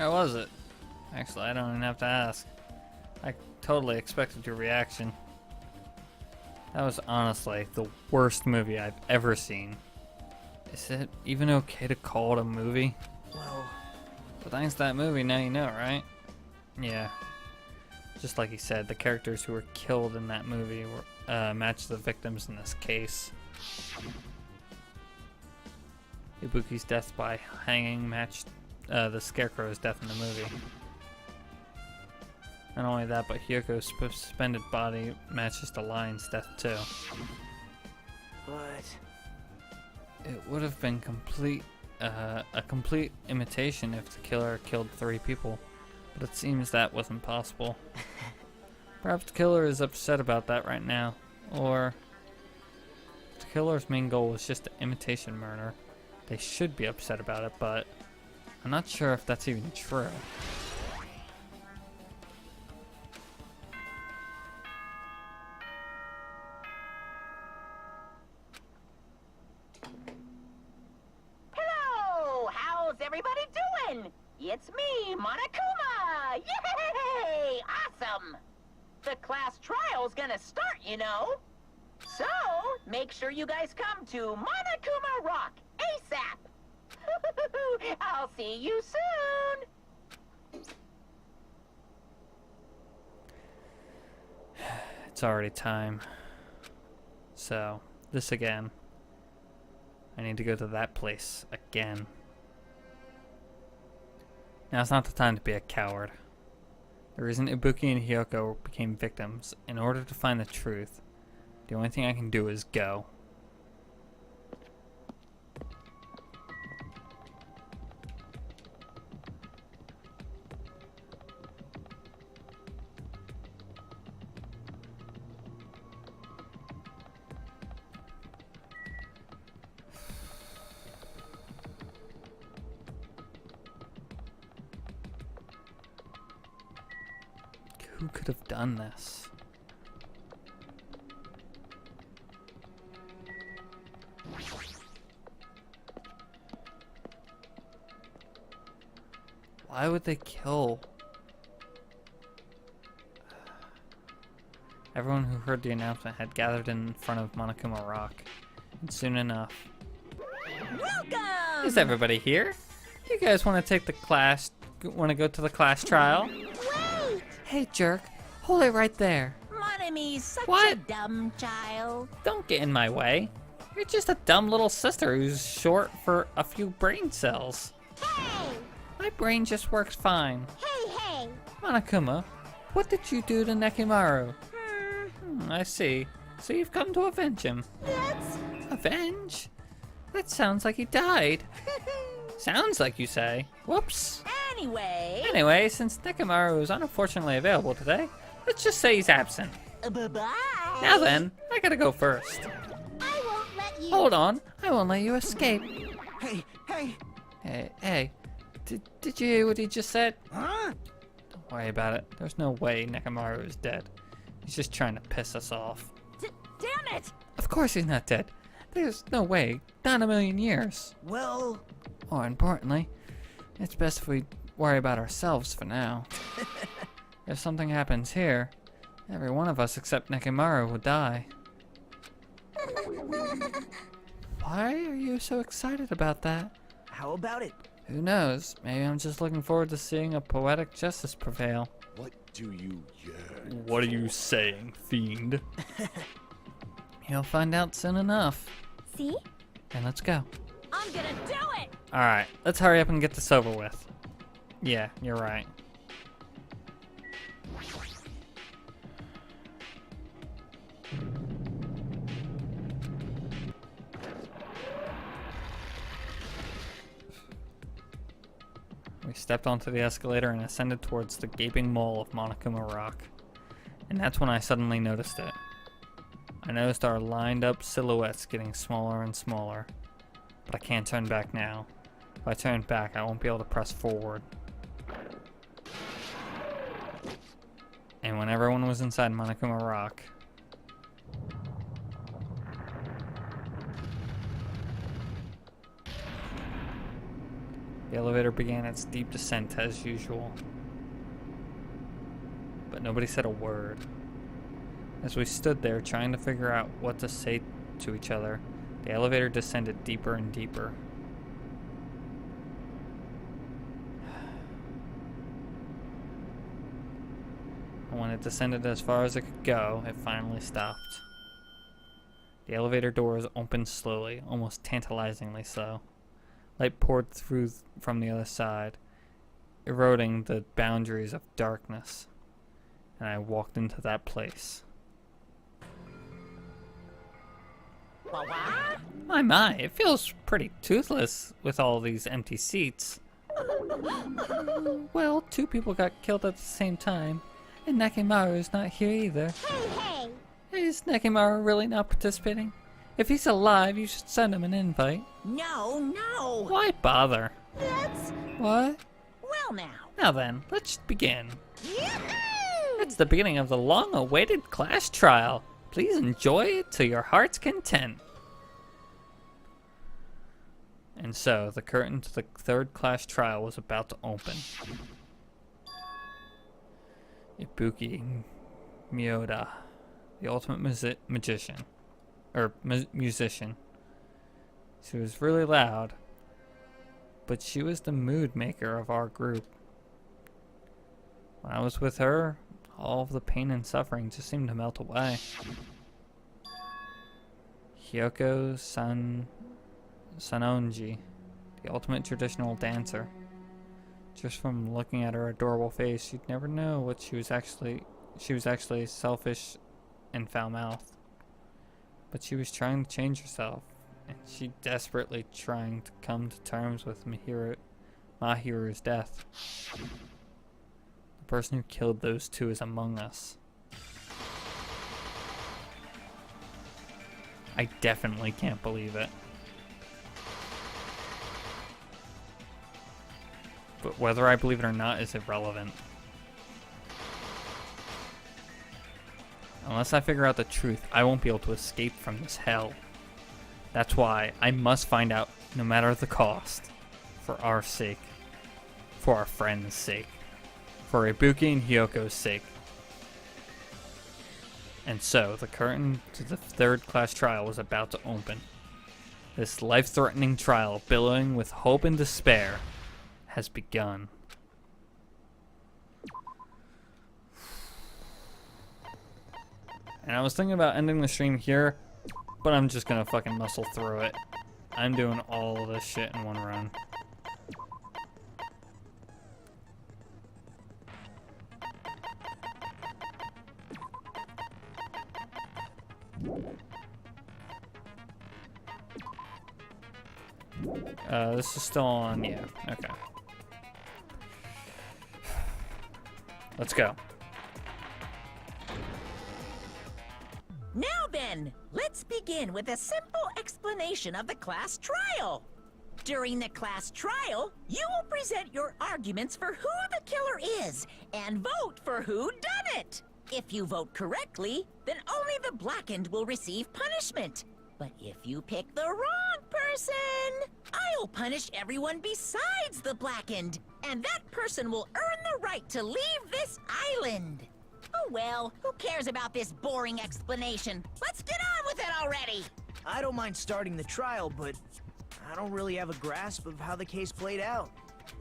How was it? Actually, I don't even have to ask. I totally expected your reaction. That was honestly the worst movie I've ever seen. Is it even okay to call it a movie? Well, But thanks to that movie, now you know, right? Yeah. Just like he said, the characters who were killed in that movie were matched the victims in this case. Ibuki's death by hanging matched the Scarecrow's death in the movie. Not only that, but Hiyoko's suspended body matches the lion's death too. but It would have been a complete imitation if the killer killed 3 people, but it seems that wasn't possible. Perhaps the killer is upset about that right now, or the killer's main goal was just an imitation murder. They should be upset about it, but I'm not sure if that's even true. Hello! How's everybody doing? It's me, Monokuma! Yay! Awesome! The class trial's gonna start, you know. So, make sure you guys come to Monokuma Rock ASAP! I'll see you soon! It's already time. So, this again. I need to go to that place again. Now's not the time to be a coward. The reason Ibuki and Hiyoko became victims, in order to find the truth, the only thing I can do is go. Who could have done this? Why would they kill? Everyone who heard the announcement had gathered in front of Monokuma Rock, and soon enough. Welcome! Is everybody here? You guys want to take the class? Want to go to the class trial? Wait! Hey, jerk! Hold it right there! Monomi's such a What? dumb child. Don't get in my way. You're just a dumb little sister who's short for a few brain cells. Hey! My brain just works fine. Hey! Monokuma, what did you do to Nekimaru? I see. So you've come to avenge him. Yes! Avenge? That sounds like he died. Sounds like you say. Whoops. Anyway... Anyway, since Nekimaru is unfortunately available today, let's just say he's absent. Bye-bye! Now then, I gotta go first. I won't let you... Hold on, I won't let you escape. hey, Hey, did you hear what he just said? huh? Don't worry about it. There's no way Nekimaru is dead. He's just trying to piss us off. Damn it! Of course he's not dead. There's no way. Not in a million years. Well, More importantly, it's best if we worry about ourselves for now. If something happens here, every one of us except Nekimaru will die. Why are you so excited about that? how about it? Who knows? Maybe I'm just looking forward to seeing a poetic justice prevail. What do you yearn? What are you saying, fiend? You'll find out soon enough. See? And let's go. I'm gonna do it! Alright, let's hurry up and get this over with. Yeah, you're right. We stepped onto the escalator and ascended towards the gaping mole of Monokuma Rock. And that's when I suddenly noticed it. I noticed our lined up silhouettes getting smaller and smaller. But I can't turn back now. If I turn back, I won't be able to press forward. And when everyone was inside Monokuma Rock, The elevator began its deep descent as usual. But nobody said a word. As we stood there trying to figure out what to say to each other, the elevator descended deeper and deeper. And when it descended as far as it could go, it finally stopped. The elevator doors opened slowly, almost tantalizingly so. Light poured through from the other side, eroding the boundaries of darkness. And I walked into that place. My, it feels pretty toothless with all these empty seats. Well, 2 people got killed at the same time, and Nekimaru's not here either. Hey! Is Nekimaru really not participating? If he's alive, you should send him an invite. No. Why bother? Let's... What? Well now. Now then, let's begin. Yahoo! It's the beginning of the long-awaited class trial. Please enjoy it to your heart's content. And so, the curtain to the 3rd class trial was about to open. Ibuki and Hiyoko, the ultimate musician. She was really loud, but she was the mood maker of our group. When I was with her, all of the pain and suffering just seemed to melt away. Hiyoko Sanonji, the ultimate traditional dancer. Just from looking at her adorable face, you'd never know what she was actually selfish and foul-mouthed. But she was trying to change herself, and she desperately trying to come to terms with Mahiru's death. The person who killed those 2 is among us. I definitely can't believe it. But whether I believe it or not is irrelevant. Unless I figure out the truth, I won't be able to escape from this hell. That's why I must find out, no matter the cost. For our sake. For our friends' sake. For Ibuki and Hiyoko's sake. And so, the curtain to the 3rd class trial was about to open. This life-threatening trial, billowing with hope and despair, has begun. And I was thinking about ending the stream here, but I'm just gonna fucking muscle through it. I'm doing all of this shit in one run. This is still on, yeah, okay. Let's go. Now then, let's begin with a simple explanation of the class trial. During the class trial, you will present your arguments for who the killer is and vote for who done it. If you vote correctly, then only the blackened will receive punishment. But if you pick the wrong person, I'll punish everyone besides the blackened, and that person will earn the right to leave this island. Oh well, who cares about this boring explanation? Let's get on with it already! I don't mind starting the trial, but I don't really have a grasp of how the case played out.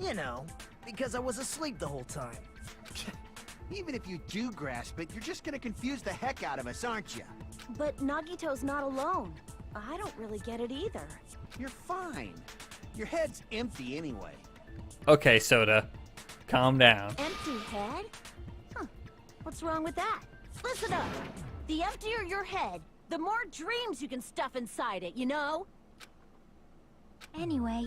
You know, because I was asleep the whole time. Even if you do grasp it, you're just gonna confuse the heck out of us, aren't you? But Nagito's not alone. I don't really get it either. You're fine. Your head's empty anyway. Okay, Soda. Calm down. Empty head? Huh. What's wrong with that? Listen up. The emptier your head, the more dreams you can stuff inside it, you know? Anyway,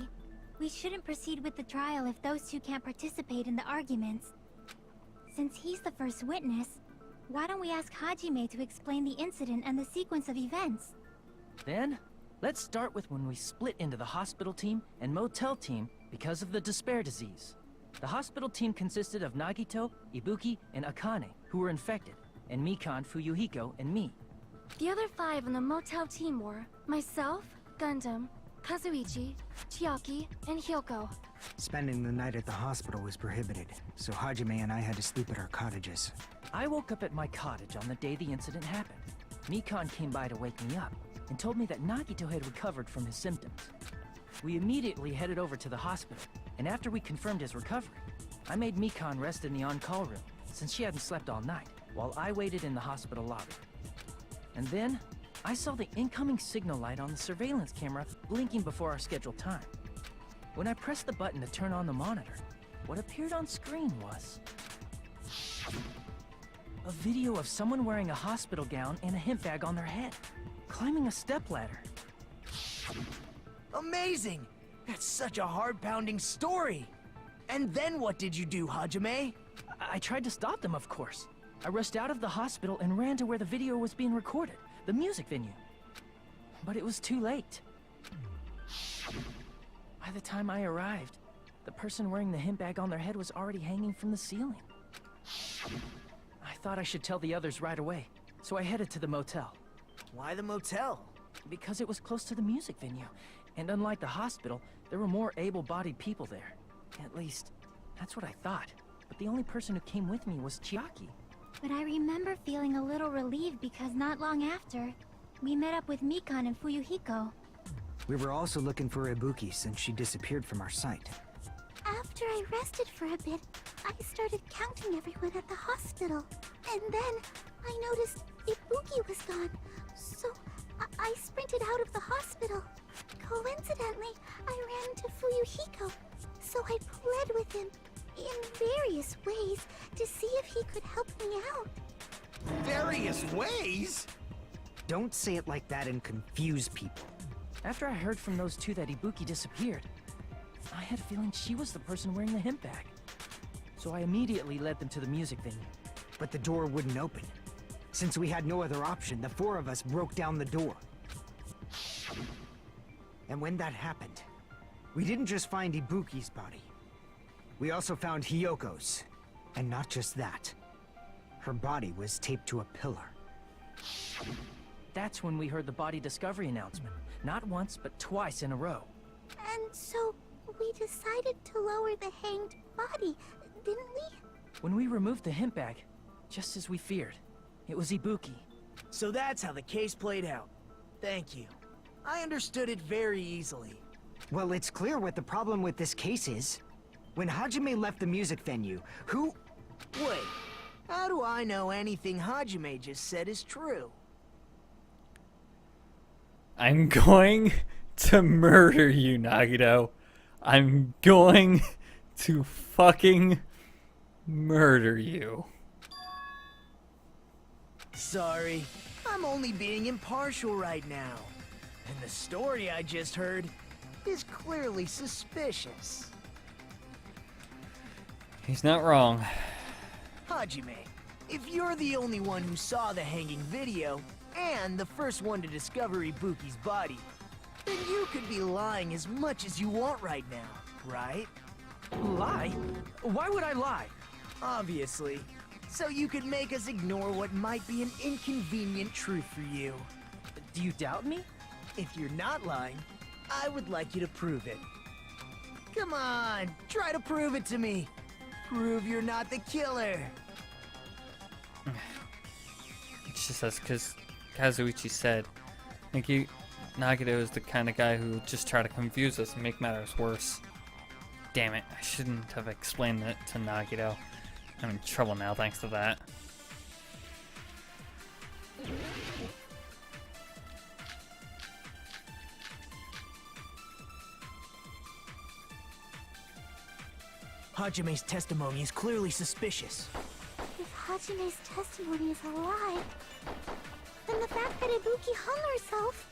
we shouldn't proceed with the trial if those 2 can't participate in the arguments. Since he's the first witness, why don't we ask Hajime to explain the incident and the sequence of events? Then, let's start with when we split into the hospital team and motel team because of the despair disease. The hospital team consisted of Nagito, Ibuki, and Akane, who were infected, and Mikan, Fuyuhiko, and me. The other 5 on the motel team were myself, Gundam, Kazuichi, Chiaki, and Hiyoko. Spending the night at the hospital was prohibited, so Hajime and I had to sleep at our cottages. I woke up at my cottage on the day the incident happened. Mikan came by to wake me up and told me that Nagito had recovered from his symptoms. We immediately headed over to the hospital, and after we confirmed his recovery, I made Mikan rest in the on-call room, since she hadn't slept all night, while I waited in the hospital lobby. And then, I saw the incoming signal light on the surveillance camera blinking before our scheduled time. When I pressed the button to turn on the monitor, what appeared on screen was a video of someone wearing a hospital gown and a hemp bag on their head, climbing a stepladder. Amazing! That's such a heart-pounding story! And then what did you do, Hajime? I tried to stop them, of course. I rushed out of the hospital and ran to where the video was being recorded, the music venue. But it was too late. By the time I arrived, the person wearing the hemp bag on their head was already hanging from the ceiling. I thought I should tell the others right away, so I headed to the motel. Why the motel? Because it was close to the music venue, and unlike the hospital, there were more able-bodied people there. At least, that's what I thought. But the only person who came with me was Chiaki. But I remember feeling a little relieved because not long after, we met up with Mikan and Fuyuhiko. We were also looking for Ibuki since she disappeared from our site. After I rested for a bit, I started counting everyone at the hospital. And then, I noticed Ibuki was gone. So, I sprinted out of the hospital. Coincidentally, I ran into Fuyuhiko. So I pled with him, in various ways, to see if he could help me out. Various ways? Don't say it like that and confuse people. After I heard from those two that Ibuki disappeared, I had a feeling she was the person wearing the hemp bag. So I immediately led them to the music venue. But the door wouldn't open. Since we had no other option, the four of us broke down the door. And when that happened, we didn't just find Ibuki's body. We also found Hiyoko's. And not just that. Her body was taped to a pillar. That's when we heard the body discovery announcement. Not once, but twice in a row. And so, we decided to lower the hanged body, didn't we? When we removed the hemp bag, just as we feared, it was Ibuki. So that's how the case played out. Thank you. I understood it very easily. Well, it's clear what the problem with this case is. When Hajime left the music venue, who... Wait, how do I know anything Hajime just said is true? I'm going to murder you, Nagito. I'm going to fucking murder you. Sorry, I'm only being impartial right now. And the story I just heard is clearly suspicious. He's not wrong. Hajime, if you're the only one who saw the hanging video, and the first one to discover Ibuki's body, then you could be lying as much as you want right now, right? Lie? Why would I lie? Obviously. So you could make us ignore what might be an inconvenient truth for you. Do you doubt me? If you're not lying, I would like you to prove it. Come on, try to prove it to me. Prove you're not the killer. It's just as Kazuichi said. I think Nagito is the kind of guy who would just try to confuse us and make matters worse. Damn it, I shouldn't have explained it to Nagito. I'm in trouble now thanks to that. Hajime's testimony is clearly suspicious. If Hajime's testimony is a lie, then the fact that Ibuki hung herself...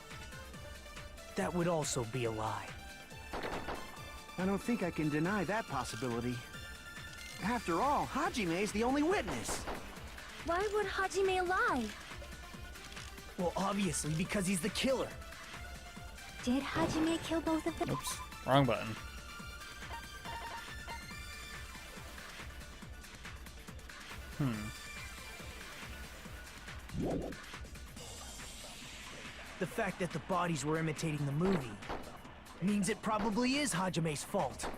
That would also be a lie. I don't think I can deny that possibility. After all, Hajime is the only witness. Why would Hajime lie? Well, obviously because he's the killer. Did Hajime kill both of them? Oops, wrong button. The fact that the bodies were imitating the movie, Means it probably is Hajime's fault.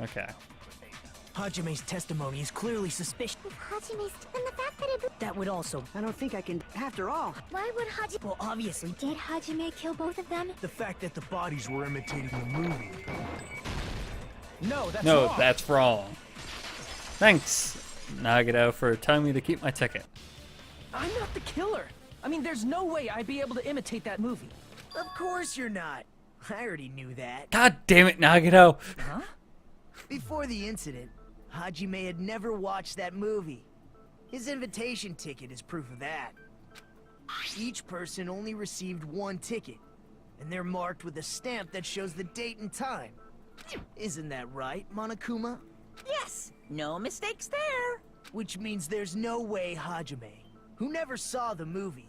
Okay. Hajime's testimony is clearly suspicious. If Hajime's and the fact that That would also... I don't think I can. After all, why would Hajime? Well, obviously, Did Hajime kill both of them? the fact that the bodies were imitating the movie. No, that's No, wrong. that's wrong. Thanks, Nagito, for telling me to keep my ticket. I'm not the killer. I mean, there's no way I'd be able to imitate that movie. Of course you're not. I already knew that. God damn it, Nagito! Huh? Before the incident, Hajime had never watched that movie. His invitation ticket is proof of that. Each person only received one ticket, and they're marked with a stamp that shows the date and time. Isn't that right, Monokuma? Yes, no mistakes there. Which means there's no way Hajime, who never saw the movie,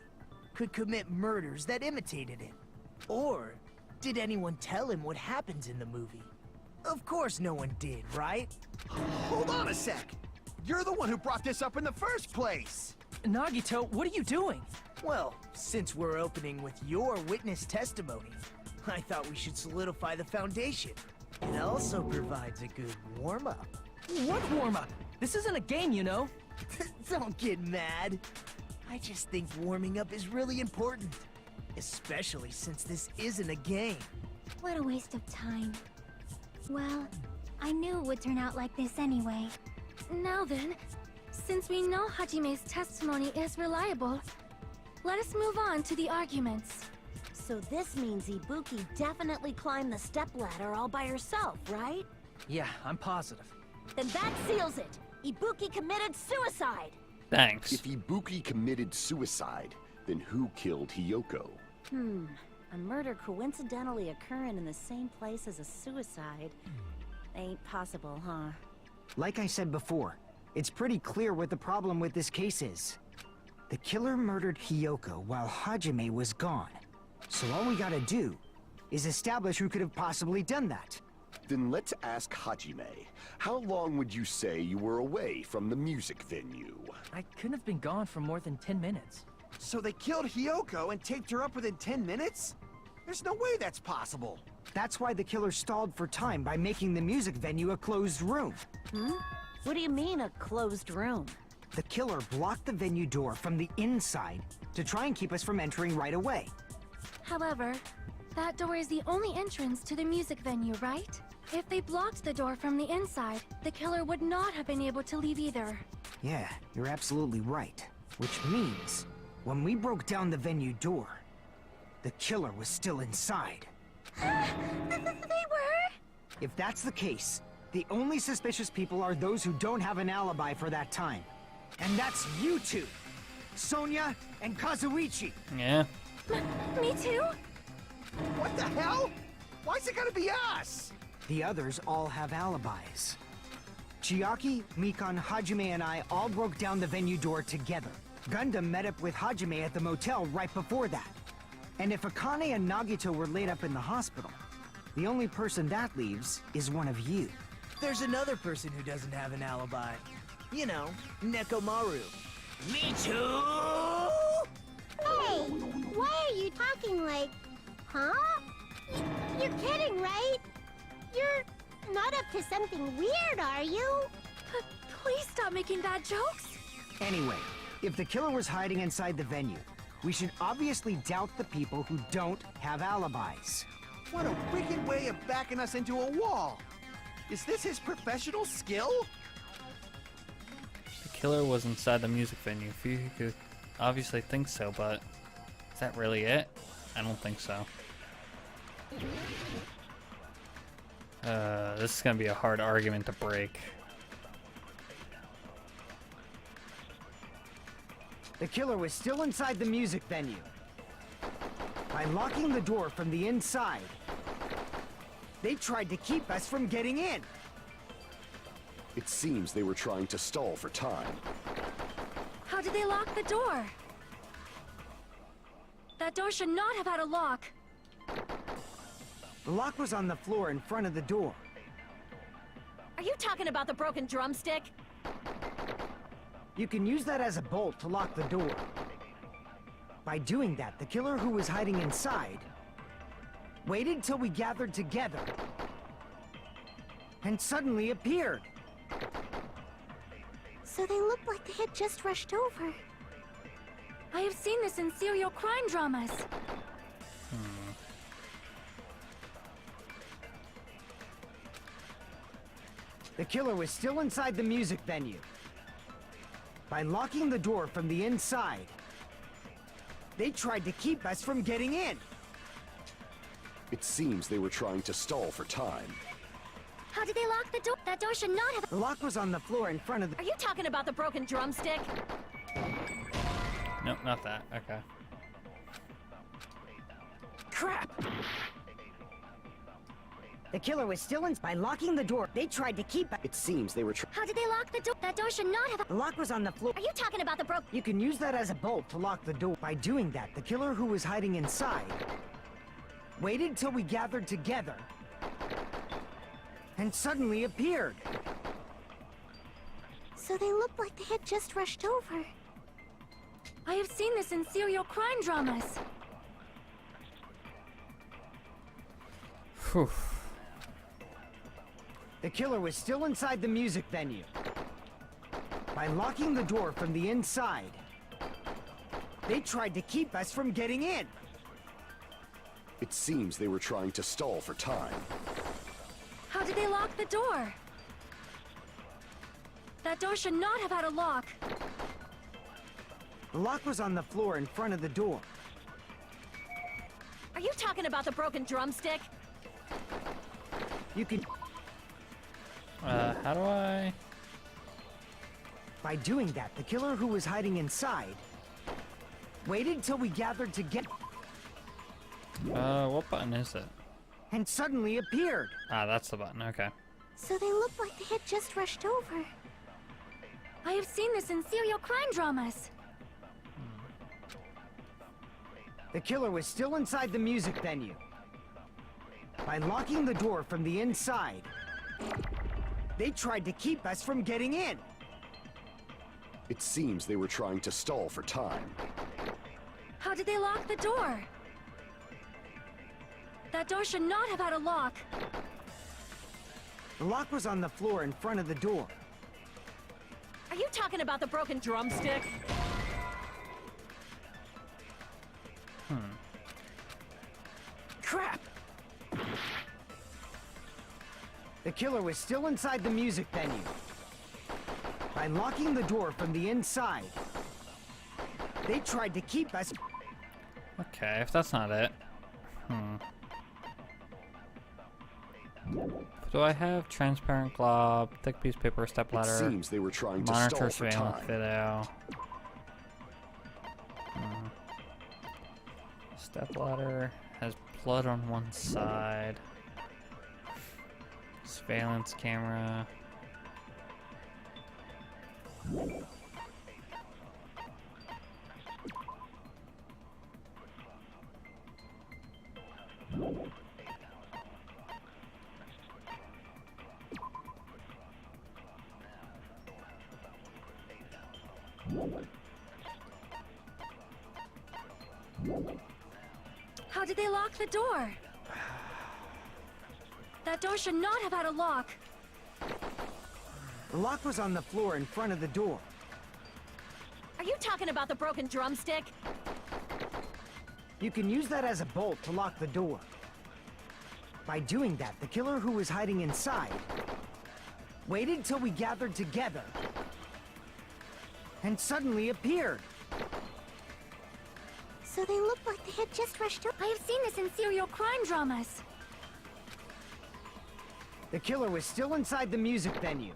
could commit murders that imitated it. Or did anyone tell him what happens in the movie? Of course no one did, right? hold on a sec. You're the one who brought this up in the first place. Nagito, what are you doing? Well, since we're opening with your witness testimony, I thought we should solidify the foundation. It also provides a good warm-up. What warm-up? This isn't a game, you know. Don't get mad. I just think warming up is really important. Especially since this isn't a game. What a waste of time. Well, I knew it would turn out like this anyway. Now then, since we know Hajime's testimony is reliable, let us move on to the arguments. So this means Ibuki definitely climbed the stepladder all by herself, right? Yeah, I'm positive. Then that seals it. Ibuki committed suicide. Thanks. If Ibuki committed suicide, then who killed Hiyoko? A murder coincidentally occurring in the same place as a suicide. Ain't possible, huh? Like I said before, it's pretty clear what the problem with this case is. The killer murdered Hiyoko while Hajime was gone. So all we gotta do is establish who could have possibly done that. Then let's ask Hajime. How long would you say you were away from the music venue? I couldn't have been gone for more than 10 minutes. So they killed Hiyoko and taped her up within 10 minutes? There's no way that's possible. That's why the killer stalled for time by making the music venue a closed room. What do you mean, a closed room? The killer blocked the venue door from the inside to try and keep us from entering right away. However, that door is the only entrance to the music venue, right? If they blocked the door from the inside, the killer would not have been able to leave either. Yeah, you're absolutely right. Which means, when we broke down the venue door, the killer was still inside. They were? If that's the case, the only suspicious people are those who don't have an alibi for that time. And that's you two! Sonia and Kazuichi! Yeah. Me too? What the hell? Why's it gotta be us? The others all have alibis. Chiaki, Mikan, Hajime, and I all broke down the venue door together. Gundam met up with Hajime at the motel right before that. And if Akane and Nagito were laid up in the hospital, the only person that leaves is one of you. There's another person who doesn't have an alibi. You know, Nekomaru. Me too! Hey, why are you talking like... Huh? You're kidding, right? You're not up to something weird, are you? Please stop making bad jokes. Anyway, if the killer was hiding inside the venue, we should obviously doubt the people who don't have alibis. What a wicked way of backing us into a wall. Is this his professional skill? The killer was inside the music venue. You could obviously think so, but is that really it? I don't think so. This is gonna be a hard argument to break. The killer was still inside the music venue. By locking the door from the inside, they tried to keep us from getting in. It seems they were trying to stall for time. How did they lock the door? That door should not have had a lock. The lock was on the floor in front of the door. Are you talking about the broken drumstick? You can use that as a bolt to lock the door. By doing that, the killer who was hiding inside waited till we gathered together and suddenly appeared. So they look like they had just rushed over. I have seen this in serial crime dramas. The killer was still inside the music venue. By locking the door from the inside, they tried to keep us from getting in. It seems they were trying to stall for time. How did they lock the door? That door should not have... The lock was on the floor in front of the... Are you talking about the broken drumstick? Nope, not that. Okay. Crap! The killer was still in... By locking the door, they tried to keep... It seems they were How did they lock the door? That door should not have... The lock was on the floor. Are you talking about the broke... You can use that as a bolt to lock the door. By doing that, the killer who was hiding inside waited till we gathered together and suddenly appeared. So they look like they had just rushed over. I have seen this in serial crime dramas. Whew. The killer was still inside the music venue. By locking the door from the inside, they tried to keep us from getting in. It seems they were trying to stall for time. How did they lock the door? That door should not have had a lock. The lock was on the floor in front of the door. Are you talking about the broken drumstick? You can... How do I... By doing that, the killer who was hiding inside waited till we gathered together what button is it? and suddenly appeared. Ah, that's the button, okay. So they look like they had just rushed over. I have seen this in serial crime dramas. The killer was still inside the music venue. By locking the door from the inside, they tried to keep us from getting in. It seems they were trying to stall for time. How did they lock the door? That door should not have had a lock. The lock was on the floor in front of the door. Are you talking about the broken drumstick? Crap! The killer was still inside the music venue. By locking the door from the inside, they tried to keep us... Okay, if that's not it. Do I have transparent glob, thick piece of paper, step It ladder, seems they were trying to monitor stall for surveillance time. video? Step ladder has blood on one side. Surveillance camera. How did they lock the door? That door should not have had a lock. The lock was on the floor in front of the door. Are you talking about the broken drumstick? You can use that as a bolt to lock the door. By doing that, the killer who was hiding inside waited till we gathered together and suddenly appeared. So they look like they had just rushed over. I have seen this in serial crime dramas. The killer was still inside the music venue.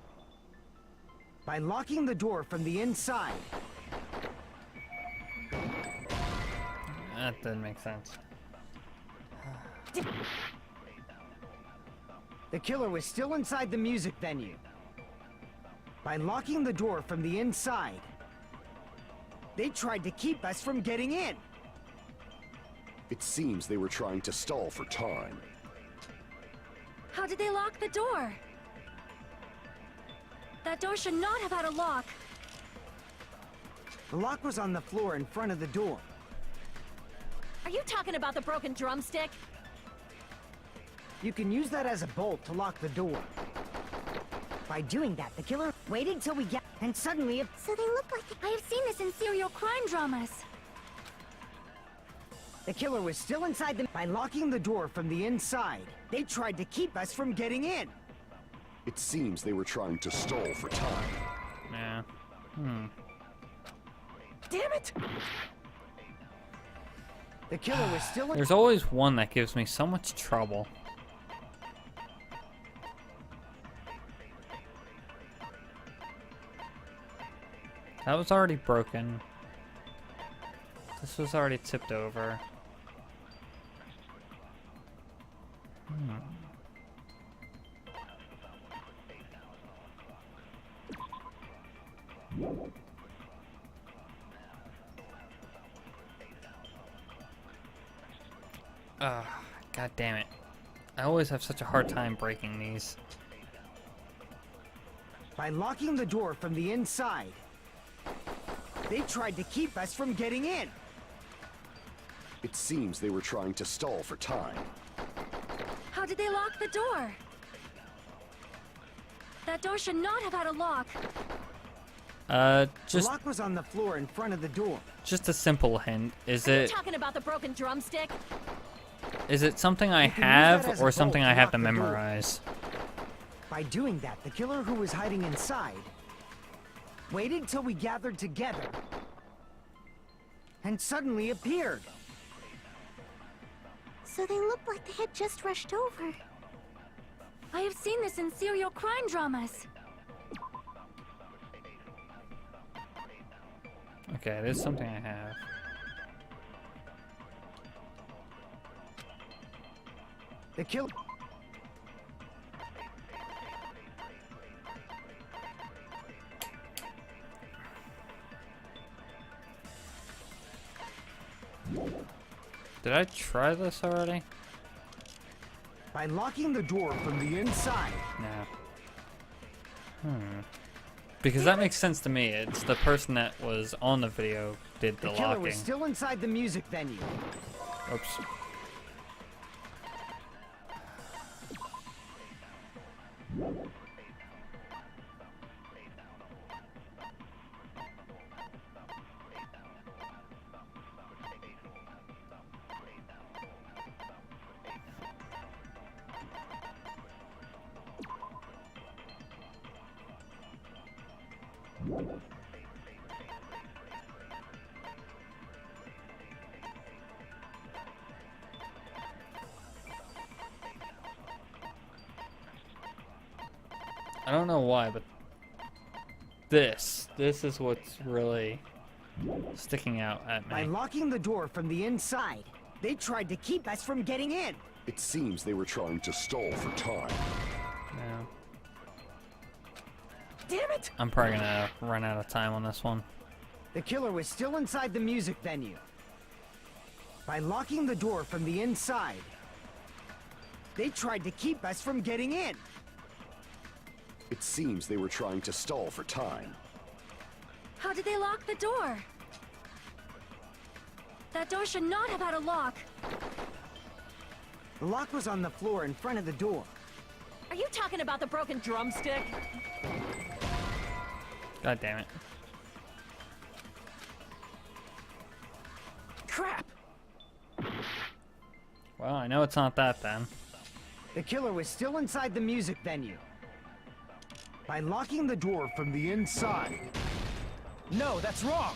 By locking the door from the inside, That didn't make sense. the killer was still inside the music venue. By locking the door from the inside, they tried to keep us from getting in. It seems they were trying to stall for time. How did they lock the door? That door should not have had a lock. The lock was on the floor in front of the door. Are you talking about the broken drumstick? You can use that as a bolt to lock the door. By doing that, the killer waited till we get... and suddenly... So they look like... I have seen this in serial crime dramas. The killer was still inside the... By locking the door from the inside, they tried to keep us from getting in. It seems they were trying to stall for time. Yeah. Damn it! The killer was still in... There's always one that gives me so much trouble. That was already broken. This was already tipped over. God damn it. I always have such a hard time breaking these. By locking the door from the inside, they tried to keep us from getting in. It seems they were trying to stall for time. How did they lock the door? That door should not have had a lock. The Just lock was on the floor in front of the door. a simple hint. Is Are you it talking about the broken drumstick? something I You can use that have as a or bolt something to I have lock to the door. memorize? By doing that, the killer who was hiding inside waited till we gathered together and suddenly appeared. So they look like they had just rushed over. I have seen this in serial crime dramas. Okay, it is something I have. The kill... Did I try this already? By locking the door from the inside. No. Because that makes sense to me. It's the person that was on the video did the The killer locking. was still inside the music venue. Oops. I don't know why, but this is what's really sticking out at By me. locking the door from the inside, they tried to keep us from getting in. It seems they were trying to stall for time. Yeah. Damn it! I'm probably gonna run out of time on this one. The killer was still inside the music venue. By locking the door from the inside, they tried to keep us from getting in. It seems they were trying to stall for time. How did they lock the door? That door should not have had a lock. The lock was on the floor in front of the door. Are you talking about the broken drumstick? God damn it. Crap! Well, I know it's not that then. The killer was still inside the music venue. By locking the door from the inside. No, that's wrong.